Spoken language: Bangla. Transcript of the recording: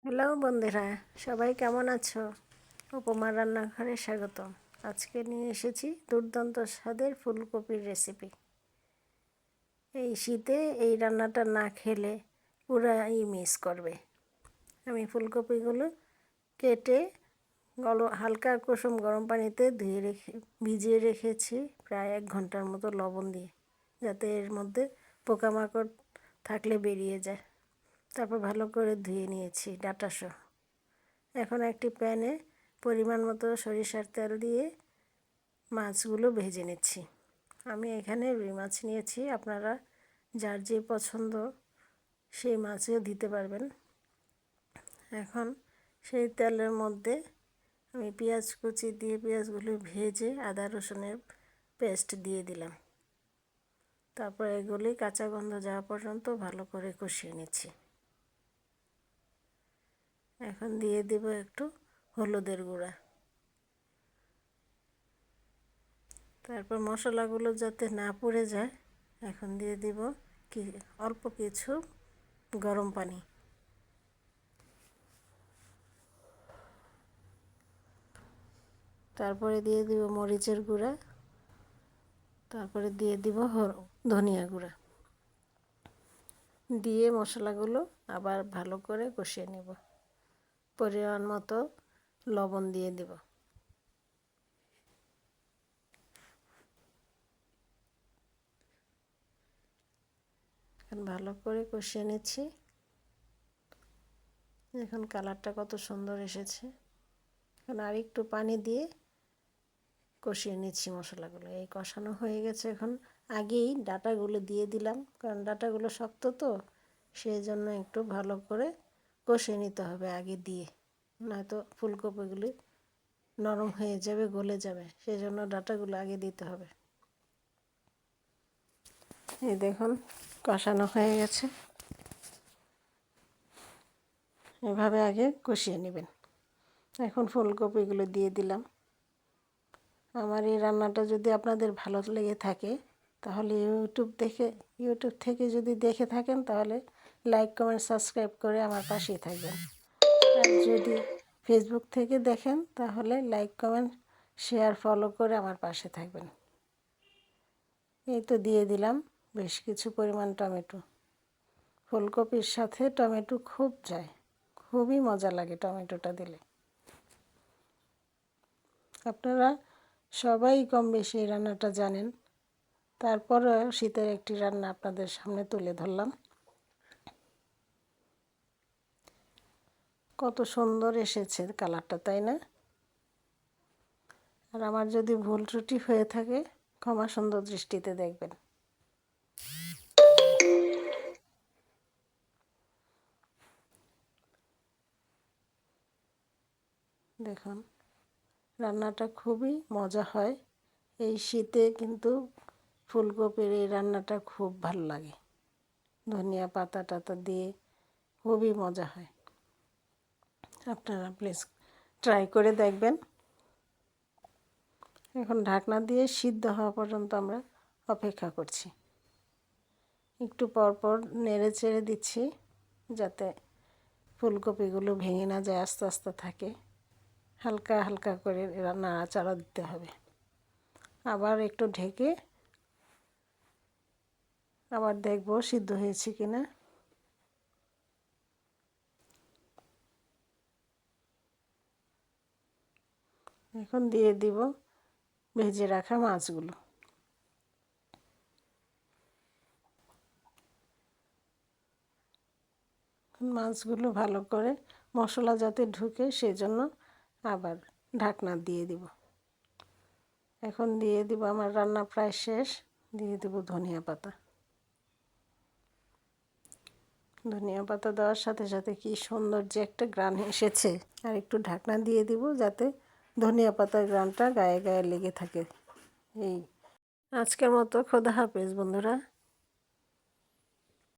হ্যালো বন্ধুরা, সবাই কেমন আছো? উপমা রান্নাঘরে স্বাগতম। আজকে নিয়ে এসেছি দুর্দান্ত স্বাদের ফুলকপির রেসিপি। এই শীতে এই রান্নাটা না খেলে পুরাই মিস করবে। আমি ফুলকপিগুলো কেটে হালকা কুসুম গরম পানিতে ভিজিয়ে রেখেছি প্রায় 1 ঘন্টার মতো লবণ দিয়ে, যাতে এর মধ্যে পোকামাকড় থাকলে বেরিয়ে যায়। তারপর ভালো করে ধুয়ে নিয়েছি ডাঁটাসহ। এখন একটি প্যানে পরিমাণ মতো সরিষার তেল দিয়ে মাছগুলো ভেজে নিচ্ছি। আমি এখানে রুই মাছ নিয়েছি, আপনারা যার যে পছন্দ সেই মাছও দিতে পারবেন। এখন সেই তেলের মধ্যে আমি পেঁয়াজ কুচি দিয়ে পেঁয়াজগুলো ভেজে আদা রসুনের পেস্ট দিয়ে দিলাম। তারপর এগুলি কাঁচা গন্ধ যাওয়া পর্যন্ত ভালো করে কষিয়ে নিচ্ছি। এখন দিয়ে দেব একটু হলুদের গুঁড়া। তারপর মশলাগুলো যাতে না পুড়ে যায়, এখন দিয়ে দিব অল্প কিছু গরম পানি। তারপরে দিয়ে দিব মরিচের গুঁড়া, তারপরে দিয়ে দিব ধনিয়া গুঁড়া, দিয়ে মশলাগুলো আবার ভালো করে কষিয়ে নেব। পরিমাণ মতো লবণ দিয়ে দেব। এখন ভালো করে কষিয়ে নিচ্ছি। এখন কালারটা কত সুন্দর এসেছে। এখন আর একটু পানি দিয়ে কষিয়ে নিচ্ছি মশলাগুলো। এই কষানো হয়ে গেছে। এখন আগেই ডাঁটাগুলো দিয়ে দিলাম, কারণ ডাঁটাগুলো শক্ত তো, সেই জন্য একটু ভালো করে কষিয়ে নিতে হবে আগে দিয়ে, নয়তো ফুলকপিগুলি নরম হয়ে যাবে, গলে যাবে। সেই জন্য ডাঁটাগুলো আগে দিতে হবে। এই দেখুন কষানো হয়ে গেছে। এভাবে আগে কষিয়ে নেবেন। এখন ফুলকপিগুলো দিয়ে দিলাম। আমার এই রান্নাটা যদি আপনাদের ভালো লেগে থাকে, তাহলে ইউটিউব থেকে যদি দেখে থাকেন, তাহলে লাইক কমেন্ট সাবস্ক্রাইব করে আমার পাশেই থাকবেন। আর যদি ফেসবুক থেকে দেখেন, তাহলে লাইক কমেন্ট শেয়ার ফলো করে আমার পাশে থাকবেন। এই তো দিয়ে দিলাম বেশ কিছু পরিমাণ টমেটো। ফুলকপির সাথে টমেটো খুব যায়, খুবই মজা লাগে টমেটোটা দিলে। আপনারা সবাই কম বেশি এই রান্নাটা জানেন, তারপরেও শীতের একটি রান্না আপনাদের সামনে তুলে ধরলাম। কত সুন্দর এসেছে কালারটা, তাই না? আর আমার যদি ভুল ত্রুটি হয়ে থাকে, ক্ষমা সুন্দর দৃষ্টিতে দেখবেন। দেখুন রান্নাটা খুবই মজা হয়। এই শীতে কিন্তু ফুলকপির এই রান্নাটা খুব ভালো লাগে। ধনিয়া পাতা টাতা দিয়ে খুবই মজা হয়। আপনারা প্লিজ ট্রাই করে দেখবেন। এখন ঢাকনা দিয়ে সিদ্ধ হওয়া পর্যন্ত আমরা অপেক্ষা করছি। একটু পরপর নেড়ে চেড়ে দিচ্ছি, যাতে ফুলকপিগুলো ভেঙে না যায়, আস্তে আস্তে থাকে। হালকা হালকা করে নাড়াচাড়া দিতে হবে। আবার একটু ঢেকে আবার দেখব সিদ্ধ হয়েছে কিনা। এখন দিয়ে দিব ভেজে রাখা মাছগুলো। মাছগুলো ভালো করে মশলা যাতে ঢুকে, সেজন্য আবার ঢাকনা দিয়ে দিব। এখন দিয়ে দিব, আমার রান্না প্রায় শেষ, দিয়ে দিব ধনিয়া পাতা। ধনিয়া পাতা দেওয়ার সাথে সাথে কি সুন্দর যে একটা ঘ্রাণ এসেছে। আর একটু ঢাকনা দিয়ে দিব, যাতে ধনিয়া পাতার ঘ্রাণটা গায়ে গায়ে লেগে থাকে। এই আজকের মতো খোদা হাফেজ বন্ধুরা।